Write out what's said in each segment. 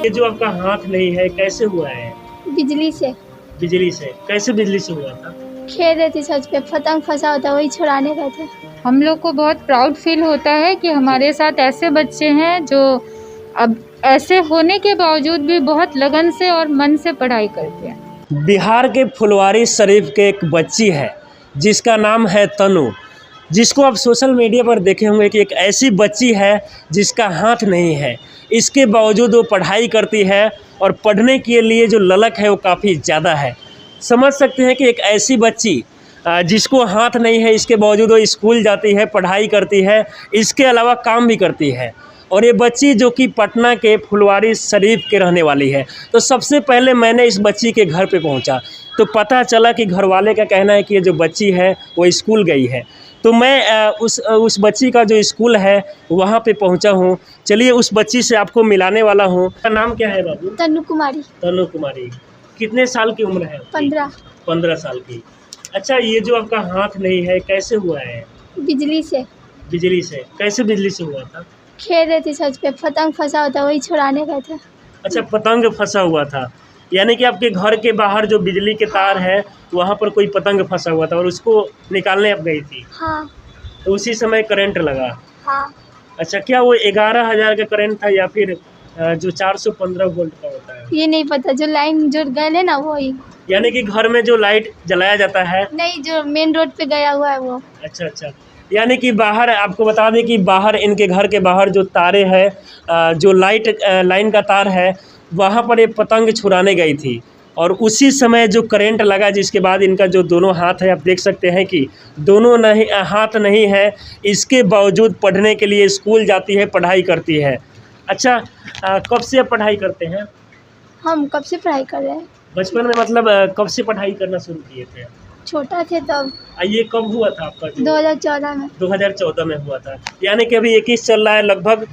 ये जो आपका हाथ नहीं है कैसे हुआ है? बिजली से। बिजली से? कैसे बिजली से हुआ था? खेल रहे थे छत पे, पतंग फंसा होता वही छुड़ाने गए थे। हम लोग को बहुत प्राउड फील होता है कि हमारे साथ ऐसे बच्चे हैं जो अब ऐसे होने के बावजूद भी बहुत लगन से और मन से पढ़ाई करते हैं। बिहार के फुलवारी शरीफ के एक बच्ची है जिसका नाम है तनु, जिसको आप सोशल मीडिया पर देखे होंगे कि एक ऐसी बच्ची है जिसका हाथ नहीं है, इसके बावजूद वो पढ़ाई करती है और पढ़ने के लिए जो ललक है वो काफ़ी ज़्यादा है। समझ सकते हैं कि एक ऐसी बच्ची जिसको हाथ नहीं है इसके बावजूद वो स्कूल जाती है, पढ़ाई करती है, इसके अलावा काम भी करती है। और ये बच्ची जो कि पटना के फुलवारी शरीफ के रहने वाली है। तो सबसे पहले मैंने इस बच्ची के घर पे पहुंचा तो पता चला कि घर वाले का कहना है कि ये जो बच्ची है वो स्कूल गई है। तो मैं उस बच्ची का जो स्कूल है वहाँ पे पहुँचा हूँ। चलिए उस बच्ची से आपको मिलाने वाला हूँ। का नाम क्या है बाबू? तनु कुमारी। तनु कुमारी। कितने साल की उम्र है? 15 साल की। अच्छा, ये जो आपका हाथ नहीं है कैसे हुआ है? बिजली से। बिजली से? कैसे बिजली से हुआ था? खेल रहे थे छत पे, पतंग फंसा होता वही छुड़ाने गए थे। अच्छा, पतंग फंसा हुआ था, यानी कि आपके घर के बाहर जो बिजली के तार है वहाँ पर कोई पतंग फंसा हुआ था और उसको निकालने आप गई थी? हाँ। तो उसी समय करंट लगा? हाँ। अच्छा, क्या वो 11,000 का करंट था या फिर जो 415 वोल्ट का होता है? ये नहीं पता, जो लाइन जो गए ना वही। यानी कि घर में जो लाइट जलाया जाता है? नहीं, जो मेन रोड पे गया हुआ है वो। अच्छा अच्छा, यानी कि बाहर आपको बता दें कि बाहर इनके घर के बाहर जो तारे हैं, जो लाइन का तार है वहाँ पर ये पतंग छुड़ाने गई थी और उसी समय जो करंट लगा, जिसके बाद इनका जो दोनों हाथ है आप देख सकते हैं कि दोनों हाथ नहीं है, इसके बावजूद पढ़ने के लिए स्कूल जाती है, पढ़ाई करती है। अच्छा, कब से आप पढ़ाई करते हैं? हम कब से पढ़ाई कर रहे हैं। बचपन में मतलब कब से पढ़ाई करना शुरू किए थे? छोटा थे तब। ये कब हुआ था आपका? 2014 में। 2014 में हुआ था, यानी कि अभी 21 चल रहा है, लगभग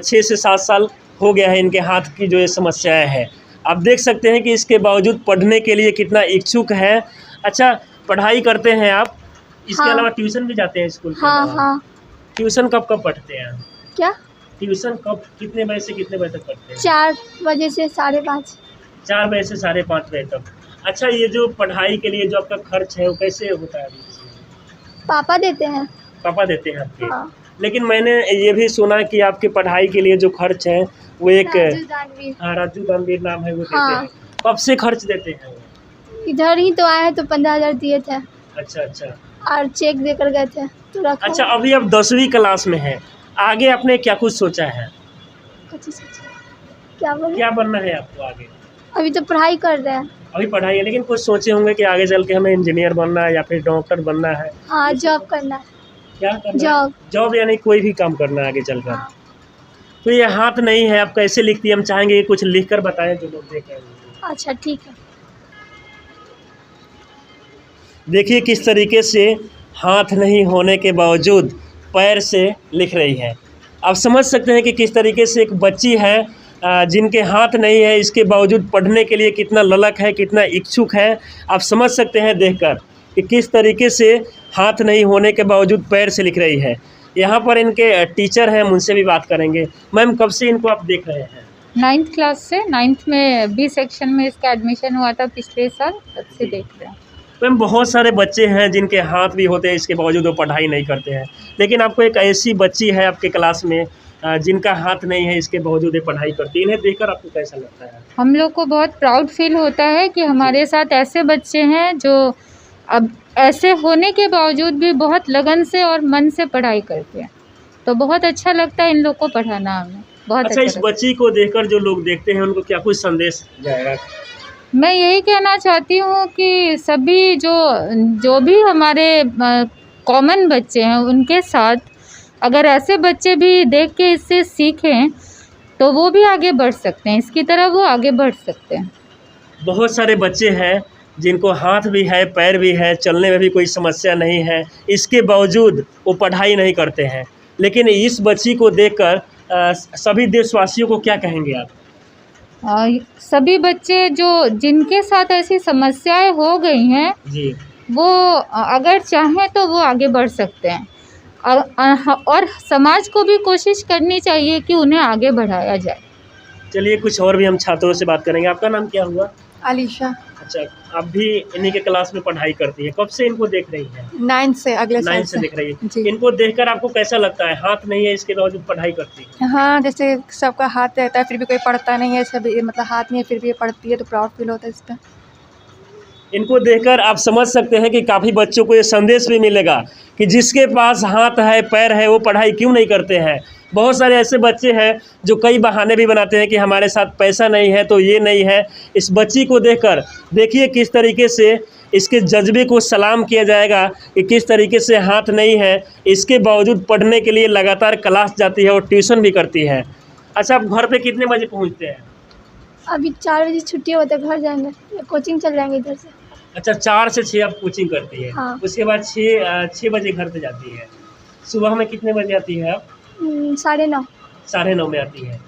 6 से 7 साल हो गया है इनके हाथ की जो ये समस्याएं है। आप देख सकते हैं कि इसके बावजूद पढ़ने के लिए कितना इच्छुक है। अच्छा, पढ़ाई करते हैं आप, इसके हाँ। अलावा ट्यूशन भी जाते हैं स्कूल के हाँ अलावा? हाँ। ट्यूशन कब कब पढ़ते हैं? क्या? ट्यूशन कब, कितने बजे से कितने बजे तक पढ़ते हैं? 4 बजे से 5:30। 4 बजे से 5:30 बजे तक। अच्छा, ये जो पढ़ाई के लिए जो आपका खर्च है वो कैसे होता है? पापा देते हैं। पापा देते हैं आपके? हाँ। लेकिन मैंने ये भी सुना कि आपकी पढ़ाई के लिए जो खर्च है वो एक राजू दानवीर नाम है वो देते हाँ। हैं। कब से खर्च देते हैं वो? इधर ही तो आए हैं तो 15,000 दिए थे अच्छा अच्छा। और चेक देकर गए थे तो रखा। अच्छा, अभी आप 10वीं क्लास में हैं, आगे आपने क्या कुछ सोचा है? क्या बोले? क्या बनना है आपको आगे? अभी तो पढ़ाई कर रहे हैं। अभी पढ़ाई है, लेकिन कुछ सोचे होंगे कि आगे चल के हमें इंजीनियर बनना है या फिर डॉक्टर बनना है? हाँ, जॉब करना है। क्या करना? जॉब। जॉब यानी कोई भी काम करना है आगे चलकर। हाँ। तो ये हाथ नहीं है, आप कैसे लिखती है? हम चाहेंगे कि कुछ लिख कर बताएं जो लोग देखें। अच्छा ठीक है। देखिए किस तरीके से हाथ नहीं होने के बावजूद पैर से लिख रही है। आप समझ सकते हैं कि किस तरीके से एक बच्ची है जिनके हाथ नहीं है, इसके बावजूद पढ़ने के लिए कितना ललक है, कितना इच्छुक है। आप समझ सकते हैं देखकर कि किस तरीके से हाथ नहीं होने के बावजूद पैर से लिख रही है। यहाँ पर इनके टीचर हैं, उनसे भी बात करेंगे। मैम, कब से इनको आप देख रहे हैं? 9th क्लास से। 9th में बी सेक्शन में इसका एडमिशन हुआ था पिछले साल, तब से देख रहे हैं। मैम, बहुत सारे बच्चे हैं जिनके हाथ भी होते हैं, इसके बावजूद वो पढ़ाई नहीं करते हैं, लेकिन आपको एक ऐसी बच्ची है आपके क्लास में जिनका हाथ नहीं है, इसके बावजूद ये पढ़ाई करती है। इन्हें देखकर आपको कैसा लगता है? हम लोग को बहुत प्राउड फील होता है कि हमारे साथ ऐसे बच्चे हैं जो अब ऐसे होने के बावजूद भी बहुत लगन से और मन से पढ़ाई करते हैं। तो बहुत अच्छा लगता है इन लोग को पढ़ाना हमें, बहुत अच्छा, इस बच्ची को देखकर जो लोग देखते हैं उनको क्या कुछ संदेश जाएगा? मैं यही कहना चाहती हूँ कि सभी जो भी हमारे कॉमन बच्चे हैं उनके साथ अगर ऐसे बच्चे भी देख के इससे सीखें तो वो भी आगे बढ़ सकते हैं, इसकी तरह वो आगे बढ़ सकते हैं। बहुत सारे बच्चे हैं जिनको हाथ भी है, पैर भी है, चलने में भी कोई समस्या नहीं है, इसके बावजूद वो पढ़ाई नहीं करते हैं। लेकिन इस बच्ची को देखकर सभी देशवासियों को क्या कहेंगे आप? सभी बच्चे जिनके साथ ऐसी समस्याएं हो गई हैं जी, वो अगर चाहें तो वो आगे बढ़ सकते हैं और समाज को भी कोशिश करनी चाहिए कि उन्हें आगे बढ़ाया जाए। चलिए कुछ और भी हम छात्रों से बात करेंगे। आपका नाम क्या हुआ? अलीशा। अच्छा, आप भी इन्हीं के क्लास में पढ़ाई करती है, कब से इनको देख रही हैं? 9 से, अगले साल 9 से देख रही है। जी। इनको देखकर आपको कैसा लगता है? हाथ नहीं है इसके बावजूद पढ़ाई करती है। हाँ, जैसे सबका हाथ रहता है फिर भी कोई पढ़ता नहीं है, सब मतलब हाथ नहीं है फिर भी ये पढ़ती है तो प्राउड फील होता है इस पर। इनको देखकर आप समझ सकते हैं कि काफ़ी बच्चों को ये संदेश भी मिलेगा कि जिसके पास हाथ है पैर है वो पढ़ाई क्यों नहीं करते हैं। बहुत सारे ऐसे बच्चे हैं जो कई बहाने भी बनाते हैं कि हमारे साथ पैसा नहीं है तो ये नहीं है। इस बच्ची को देखकर देखिए किस तरीके से इसके जज्बे को सलाम किया जाएगा कि किस तरीके से हाथ नहीं है, इसके बावजूद पढ़ने के लिए लगातार क्लास जाती है और ट्यूशन भी करती है। अच्छा, आप घर पे कितने बजे पहुंचते हैं? अभी 4 बजे छुट्टी होता है, घर जाएंगे, कोचिंग चल जाएंगे इधर से। अच्छा, 4 से 6 आप कोचिंग करती है। हाँ। उसके बाद 6 बजे घर पे जाती है। सुबह में कितने बजे आती है आप? 9:30। 9:30 में आती है।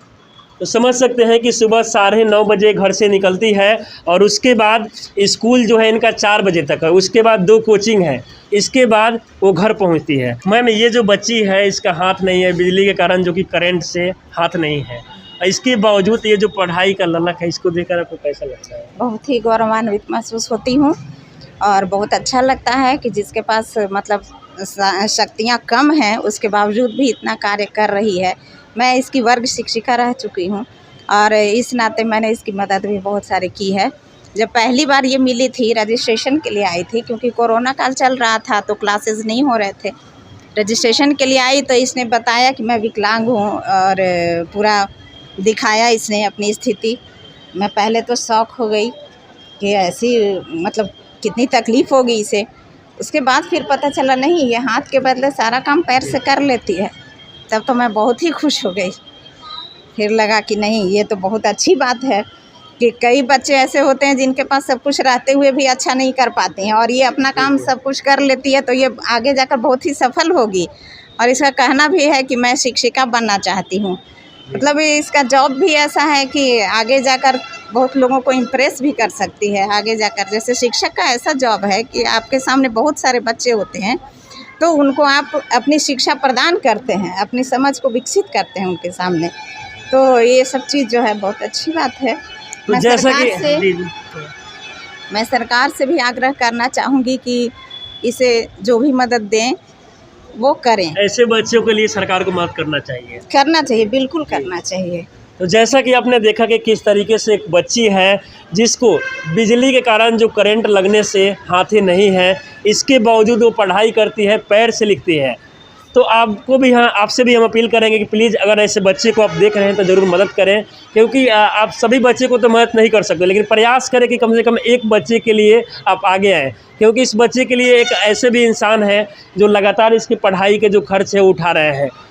तो समझ सकते हैं कि सुबह 9:30 बजे घर से निकलती है और उसके बाद स्कूल जो है इनका 4 बजे तक है। उसके बाद 2 कोचिंग है, इसके बाद वो घर पहुंचती है। मैम, ये जो बच्ची है इसका हाथ नहीं है बिजली के कारण, जो कि करंट से हाथ नहीं है, इसके बावजूद ये जो पढ़ाई का ललक है, इसको देखकर आपको कैसा लगता है? बहुत ही गौरवान्वित महसूस होती हूँ और बहुत अच्छा लगता है कि जिसके पास मतलब शक्तियाँ कम हैं उसके बावजूद भी इतना कार्य कर रही है। मैं इसकी वर्ग शिक्षिका रह चुकी हूँ और इस नाते मैंने इसकी मदद भी बहुत सारी की है। जब पहली बार ये मिली थी, रजिस्ट्रेशन के लिए आई थी, क्योंकि कोरोना काल चल रहा था तो क्लासेस नहीं हो रहे थे। रजिस्ट्रेशन के लिए आई तो इसने बताया कि मैं विकलांग हूँ और पूरा दिखाया इसने अपनी स्थिति। मैं पहले तो शौक हो गई कि ऐसी मतलब कितनी तकलीफ़ होगी इसे। उसके बाद फिर पता चला नहीं, ये हाथ के बदले सारा काम पैर से कर लेती है। तब तो मैं बहुत ही खुश हो गई। फिर लगा कि नहीं, ये तो बहुत अच्छी बात है कि कई बच्चे ऐसे होते हैं जिनके पास सब कुछ रहते हुए भी अच्छा नहीं कर पाते हैं और ये अपना काम सब कुछ कर लेती है, तो ये आगे जाकर बहुत ही सफल होगी। और इसका कहना भी है कि मैं शिक्षिका बनना चाहती हूँ। मतलब इसका जॉब भी ऐसा है कि आगे जाकर बहुत लोगों को इम्प्रेस भी कर सकती है। आगे जाकर जैसे शिक्षक का ऐसा जॉब है कि आपके सामने बहुत सारे बच्चे होते हैं तो उनको आप अपनी शिक्षा प्रदान करते हैं, अपनी समझ को विकसित करते हैं उनके सामने। तो ये सब चीज़ जो है बहुत अच्छी बात है। तो जैसा कि मैं सरकार से भी आग्रह करना चाहूँगी कि इसे जो भी मदद दें वो करें। ऐसे बच्चों के लिए सरकार को मदद करना चाहिए, बिल्कुल करना चाहिए। तो जैसा कि आपने देखा कि किस तरीके से एक बच्ची है जिसको बिजली के कारण जो करंट लगने से हाथ ही नहीं है, इसके बावजूद वो पढ़ाई करती है, पैर से लिखती है। तो आपको भी आपसे भी हम अपील करेंगे कि प्लीज़ अगर ऐसे बच्चे को आप देख रहे हैं तो ज़रूर मदद करें, क्योंकि आप सभी बच्चे को तो मदद नहीं कर सकते, लेकिन प्रयास करें कि कम से कम एक बच्चे के लिए आप आगे आएँ, क्योंकि इस बच्चे के लिए एक ऐसे भी इंसान है जो लगातार इसकी पढ़ाई के जो खर्च है वो उठा रहे हैं।